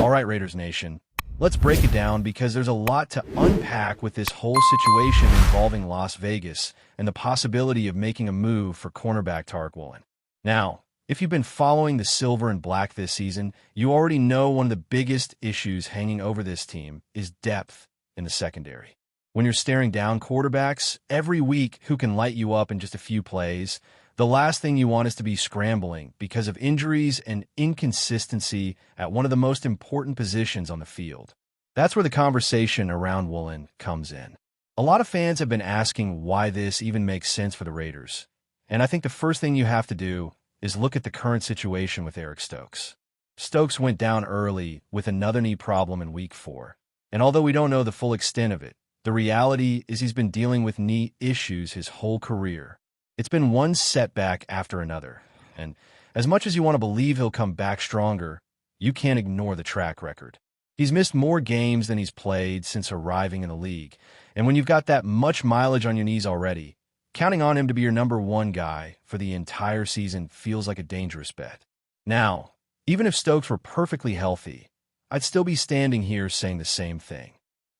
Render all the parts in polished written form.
All right, Raiders Nation, let's break it down because there's a lot to unpack with this whole situation involving Las Vegas and the possibility of making a move for cornerback Riq Woolen. Now, if you've been following the silver and black this season, you already know one of the biggest issues hanging over this team is depth in the secondary. When you're staring down quarterbacks every week who can light you up in just a few plays, the last thing you want is to be scrambling because of injuries and inconsistency at one of the most important positions on the field. That's where the conversation around Woolen comes in. A lot of fans have been asking why this even makes sense for the Raiders. And I think the first thing you have to do is look at the current situation with Eric Stokes. Stokes went down early with another knee problem in Week 4. And although we don't know the full extent of it, the reality is he's been dealing with knee issues his whole career. It's been one setback after another, and as much as you want to believe he'll come back stronger, you can't ignore the track record. He's missed more games than he's played since arriving in the league, and when you've got that much mileage on your knees already, counting on him to be your number one guy for the entire season feels like a dangerous bet. Now, even if Stokes were perfectly healthy, I'd still be standing here saying the same thing.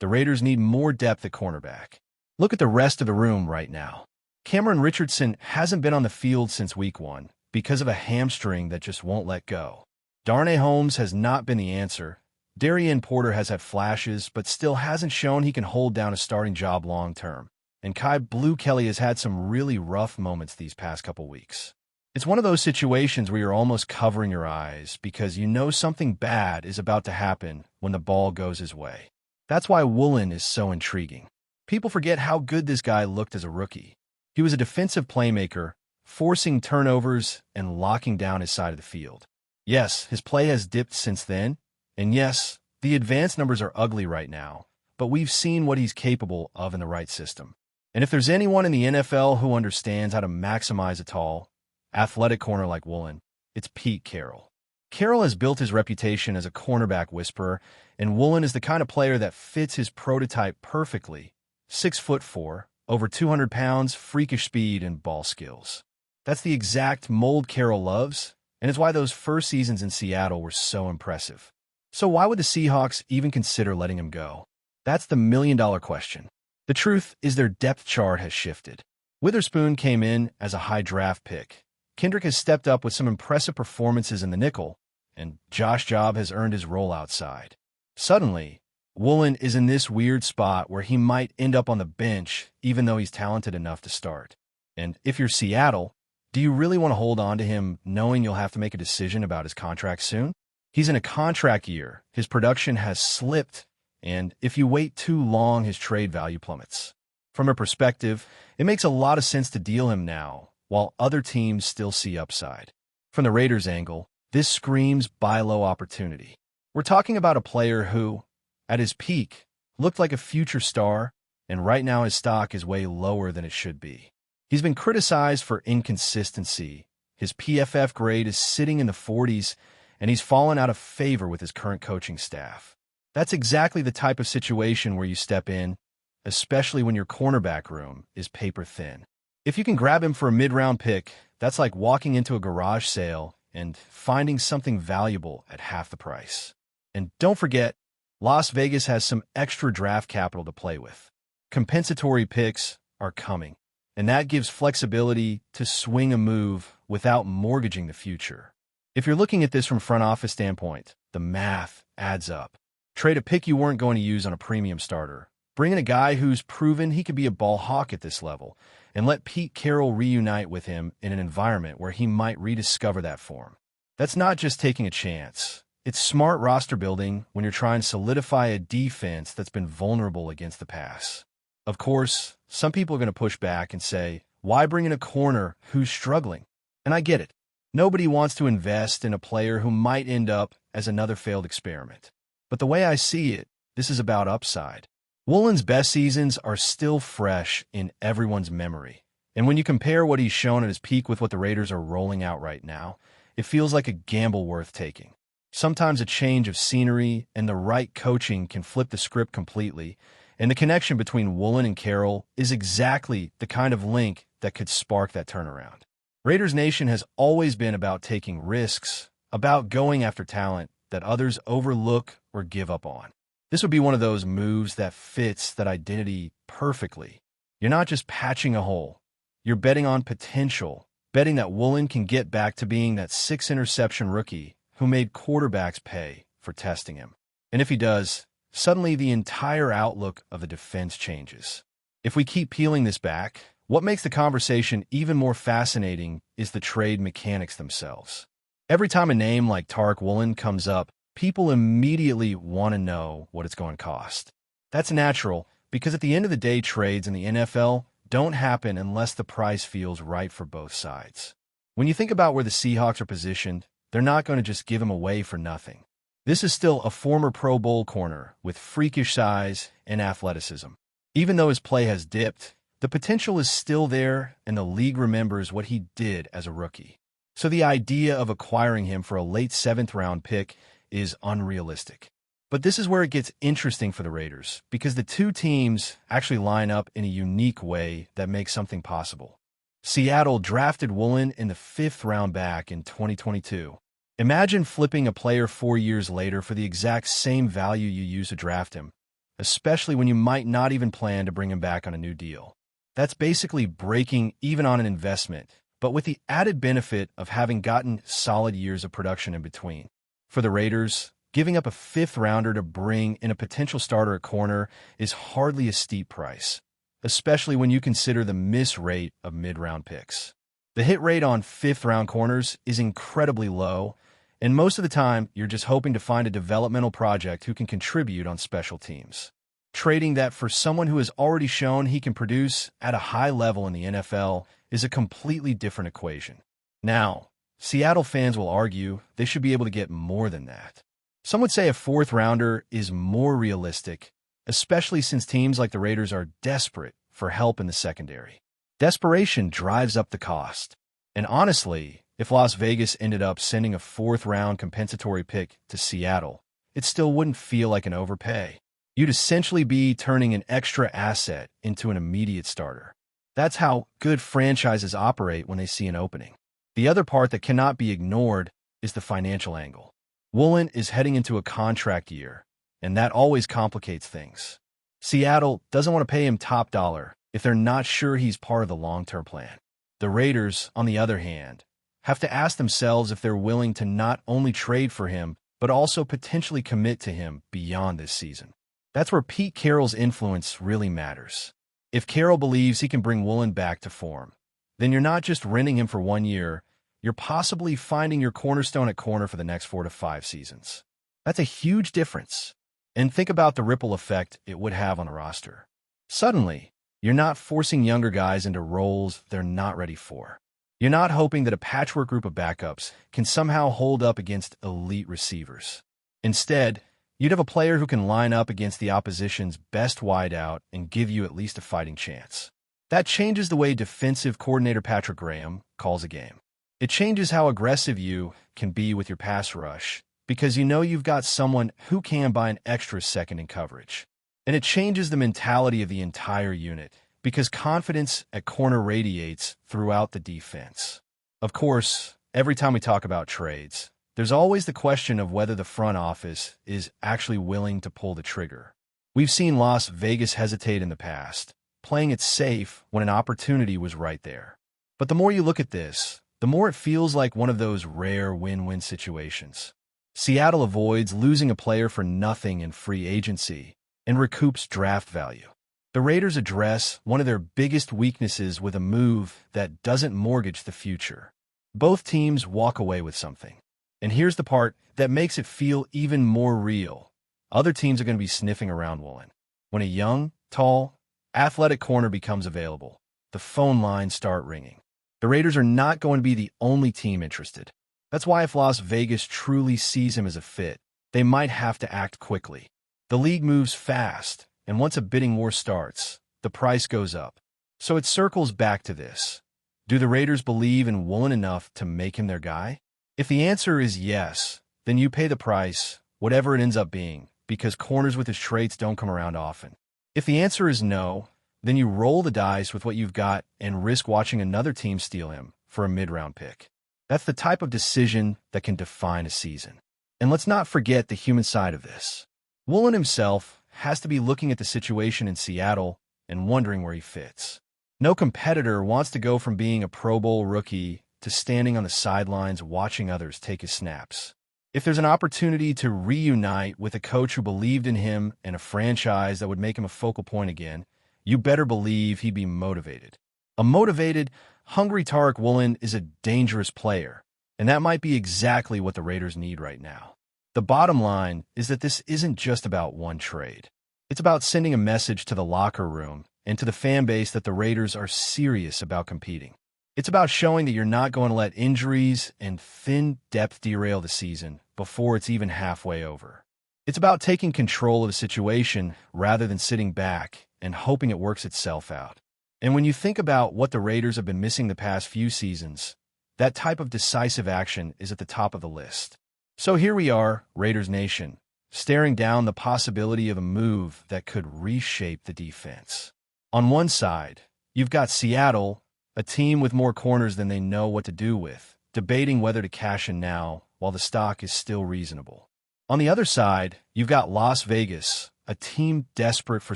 The Raiders need more depth at cornerback. Look at the rest of the room right now. Cameron Richardson hasn't been on the field since Week 1 because of a hamstring that just won't let go. Darnay Holmes has not been the answer. Darian Porter has had flashes, but still hasn't shown he can hold down a starting job long-term. And Kai Blue Kelly has had some really rough moments these past couple weeks. It's one of those situations where you're almost covering your eyes because you know something bad is about to happen when the ball goes his way. That's why Woolen is so intriguing. People forget how good this guy looked as a rookie. He was a defensive playmaker, forcing turnovers and locking down his side of the field. Yes, his play has dipped since then, and yes, the advanced numbers are ugly right now, but we've seen what he's capable of in the right system. And if there's anyone in the NFL who understands how to maximize a tall, athletic corner like Woolen, it's Pete Carroll. Carroll has built his reputation as a cornerback whisperer, and Woolen is the kind of player that fits his prototype perfectly. 6'4", over 200 pounds, freakish speed, and ball skills. That's the exact mold Carroll loves, and it's why those first seasons in Seattle were so impressive. So why would the Seahawks even consider letting him go? That's the million-dollar question. The truth is their depth chart has shifted. Witherspoon came in as a high draft pick. Kendrick has stepped up with some impressive performances in the nickel, and Josh Job has earned his role outside. Suddenly, Woolen is in this weird spot where he might end up on the bench even though he's talented enough to start. And if you're Seattle, do you really want to hold on to him knowing you'll have to make a decision about his contract soon? He's in a contract year, his production has slipped, and if you wait too long, his trade value plummets. From a perspective, it makes a lot of sense to deal him now, while other teams still see upside. From the Raiders' angle, this screams buy low opportunity. We're talking about a player who, at his peak, looked like a future star, and right now his stock is way lower than it should be. He's been criticized for inconsistency. His PFF grade is sitting in the 40s, and he's fallen out of favor with his current coaching staff. That's exactly the type of situation where you step in, especially when your cornerback room is paper thin. If you can grab him for a mid-round pick, that's like walking into a garage sale and finding something valuable at half the price. And don't forget, Las Vegas has some extra draft capital to play with. Compensatory picks are coming, and that gives flexibility to swing a move without mortgaging the future. If you're looking at this from a front office standpoint, the math adds up. Trade a pick you weren't going to use on a premium starter. Bring in a guy who's proven he could be a ball hawk at this level, and let Pete Carroll reunite with him in an environment where he might rediscover that form. That's not just taking a chance. It's smart roster building when you're trying to solidify a defense that's been vulnerable against the pass. Of course, some people are going to push back and say, why bring in a corner who's struggling? And I get it. Nobody wants to invest in a player who might end up as another failed experiment. But the way I see it, this is about upside. Woolen's best seasons are still fresh in everyone's memory. And when you compare what he's shown at his peak with what the Raiders are rolling out right now, it feels like a gamble worth taking. Sometimes a change of scenery and the right coaching can flip the script completely, and the connection between Woolen and Carroll is exactly the kind of link that could spark that turnaround. Raiders Nation has always been about taking risks, about going after talent that others overlook or give up on. This would be one of those moves that fits that identity perfectly. You're not just patching a hole. You're betting on potential, betting that Woolen can get back to being that 6-interception rookie who made quarterbacks pay for testing him. And if he does, suddenly the entire outlook of the defense changes. If we keep peeling this back, what makes the conversation even more fascinating is the trade mechanics themselves. Every time a name like Riq Woolen comes up, people immediately want to know what it's going to cost. That's natural, because at the end of the day, trades in the NFL don't happen unless the price feels right for both sides. When you think about where the Seahawks are positioned, they're not going to just give him away for nothing. This is still a former Pro Bowl corner with freakish size and athleticism. Even though his play has dipped, the potential is still there, and the league remembers what he did as a rookie. So the idea of acquiring him for a late 7th-round pick is unrealistic. But this is where it gets interesting for the Raiders, because the two teams actually line up in a unique way that makes something possible. Seattle drafted Woolen in the 5th round back in 2022. Imagine flipping a player 4 years later for the exact same value you used to draft him, especially when you might not even plan to bring him back on a new deal. That's basically breaking even on an investment, but with the added benefit of having gotten solid years of production in between. For the Raiders, giving up a 5th-rounder to bring in a potential starter at corner is hardly a steep price, especially when you consider the miss rate of mid-round picks. The hit rate on 5th-round corners is incredibly low, and most of the time, you're just hoping to find a developmental project who can contribute on special teams. Trading that for someone who has already shown he can produce at a high level in the NFL is a completely different equation. Now, Seattle fans will argue they should be able to get more than that. Some would say a 4th-rounder is more realistic, especially since teams like the Raiders are desperate for help in the secondary. Desperation drives up the cost. And honestly, if Las Vegas ended up sending a 4th-round compensatory pick to Seattle, it still wouldn't feel like an overpay. You'd essentially be turning an extra asset into an immediate starter. That's how good franchises operate when they see an opening. The other part that cannot be ignored is the financial angle. Woolen is heading into a contract year, and that always complicates things. Seattle doesn't want to pay him top dollar if they're not sure he's part of the long-term plan. The Raiders, on the other hand, have to ask themselves if they're willing to not only trade for him, but also potentially commit to him beyond this season. That's where Pete Carroll's influence really matters. If Carroll believes he can bring Woolen back to form, then you're not just renting him for 1 year, you're possibly finding your cornerstone at corner for the next 4 to 5 seasons. That's a huge difference. And think about the ripple effect it would have on a roster. Suddenly, you're not forcing younger guys into roles they're not ready for. You're not hoping that a patchwork group of backups can somehow hold up against elite receivers. Instead, you'd have a player who can line up against the opposition's best wideout and give you at least a fighting chance. That changes the way defensive coordinator Patrick Graham calls a game. It changes how aggressive you can be with your pass rush, because you know you've got someone who can buy an extra second in coverage. And it changes the mentality of the entire unit, because confidence at corner radiates throughout the defense. Of course, every time we talk about trades, there's always the question of whether the front office is actually willing to pull the trigger. We've seen Las Vegas hesitate in the past, playing it safe when an opportunity was right there. But the more you look at this, the more it feels like one of those rare win-win situations. Seattle avoids losing a player for nothing in free agency and recoups draft value. The Raiders address one of their biggest weaknesses with a move that doesn't mortgage the future. Both teams walk away with something. And here's the part that makes it feel even more real. Other teams are going to be sniffing around Woolen. When a young, tall, athletic corner becomes available, the phone lines start ringing. The Raiders are not going to be the only team interested. That's why if Las Vegas truly sees him as a fit, they might have to act quickly. The league moves fast, and once a bidding war starts, the price goes up. So it circles back to this. Do the Raiders believe in Woolen enough to make him their guy? If the answer is yes, then you pay the price, whatever it ends up being, because corners with his traits don't come around often. If the answer is no, then you roll the dice with what you've got and risk watching another team steal him for a mid-round pick. That's the type of decision that can define a season. And let's not forget the human side of this. Woolen himself has to be looking at the situation in Seattle and wondering where he fits. No competitor wants to go from being a Pro Bowl rookie to standing on the sidelines watching others take his snaps. If there's an opportunity to reunite with a coach who believed in him and a franchise that would make him a focal point again, you better believe he'd be motivated. A motivated, hungry Riq Woolen is a dangerous player, and that might be exactly what the Raiders need right now. The bottom line is that this isn't just about one trade. It's about sending a message to the locker room and to the fan base that the Raiders are serious about competing. It's about showing that you're not going to let injuries and thin depth derail the season before it's even halfway over. It's about taking control of the situation rather than sitting back and hoping it works itself out. And when you think about what the Raiders have been missing the past few seasons, that type of decisive action is at the top of the list. So here we are, Raiders Nation, staring down the possibility of a move that could reshape the defense. On one side, you've got Seattle, a team with more corners than they know what to do with, debating whether to cash in now while the stock is still reasonable. On the other side, you've got Las Vegas, a team desperate for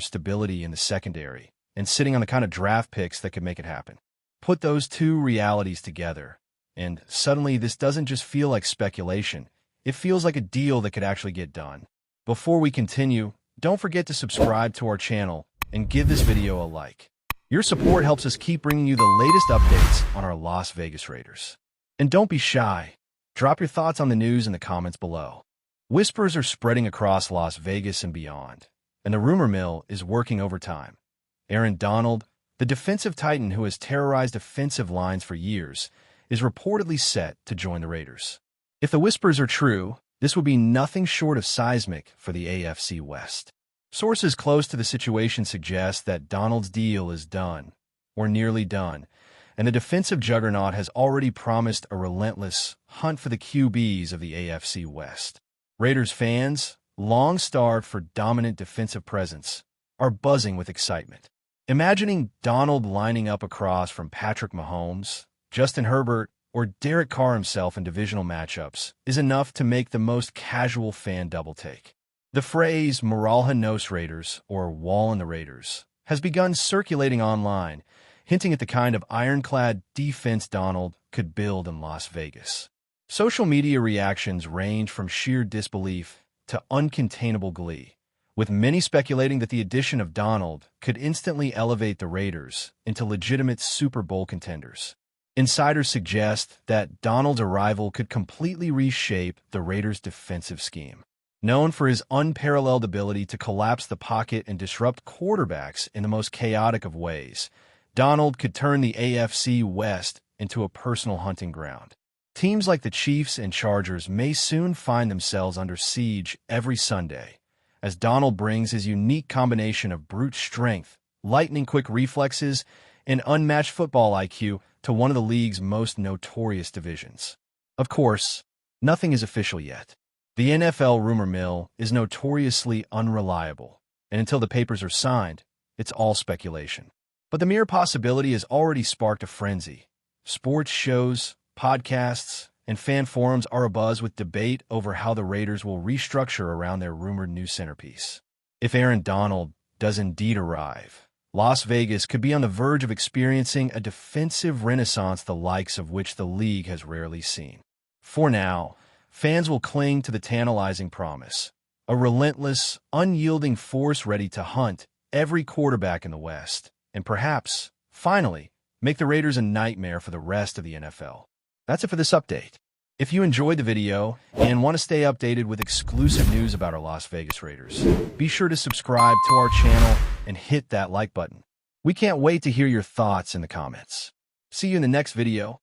stability in the secondary and sitting on the kind of draft picks that could make it happen. Put those two realities together, and suddenly this doesn't just feel like speculation. It feels like a deal that could actually get done. Before we continue, don't forget to subscribe to our channel and give this video a like. Your support helps us keep bringing you the latest updates on our Las Vegas Raiders. And don't be shy. Drop your thoughts on the news in the comments below. Whispers are spreading across Las Vegas and beyond, and the rumor mill is working overtime. Aaron Donald, the defensive titan who has terrorized offensive lines for years, is reportedly set to join the Raiders. If the whispers are true, this would be nothing short of seismic for the AFC West. Sources close to the situation suggest that Donald's deal is done, or nearly done, and the defensive juggernaut has already promised a relentless hunt for the QBs of the AFC West. Raiders fans, long starved for dominant defensive presence, are buzzing with excitement. Imagining Donald lining up across from Patrick Mahomes, Justin Herbert, or Derek Carr himself in divisional matchups is enough to make the most casual fan double-take. The phrase Moralha Nos Raiders, or Wall in the Raiders, has begun circulating online, hinting at the kind of ironclad defense Donald could build in Las Vegas. Social media reactions range from sheer disbelief to uncontainable glee, with many speculating that the addition of Donald could instantly elevate the Raiders into legitimate Super Bowl contenders. Insiders suggest that Donald's arrival could completely reshape the Raiders' defensive scheme. Known for his unparalleled ability to collapse the pocket and disrupt quarterbacks in the most chaotic of ways, Donald could turn the AFC West into a personal hunting ground. Teams like the Chiefs and Chargers may soon find themselves under siege every Sunday, as Donald brings his unique combination of brute strength, lightning-quick reflexes, and unmatched football IQ to one of the league's most notorious divisions. Of course, nothing is official yet. The NFL rumor mill is notoriously unreliable, and until the papers are signed, it's all speculation. But the mere possibility has already sparked a frenzy. Sports shows, podcasts, and fan forums are abuzz with debate over how the Raiders will restructure around their rumored new centerpiece. If Aaron Donald does indeed arrive, Las Vegas could be on the verge of experiencing a defensive renaissance the likes of which the league has rarely seen. For now, fans will cling to the tantalizing promise, a relentless, unyielding force ready to hunt every quarterback in the West, and perhaps, finally, make the Raiders a nightmare for the rest of the NFL. That's it for this update. If you enjoyed the video and want to stay updated with exclusive news about our Las Vegas Raiders, be sure to subscribe to our channel and hit that like button. We can't wait to hear your thoughts in the comments. See you in the next video.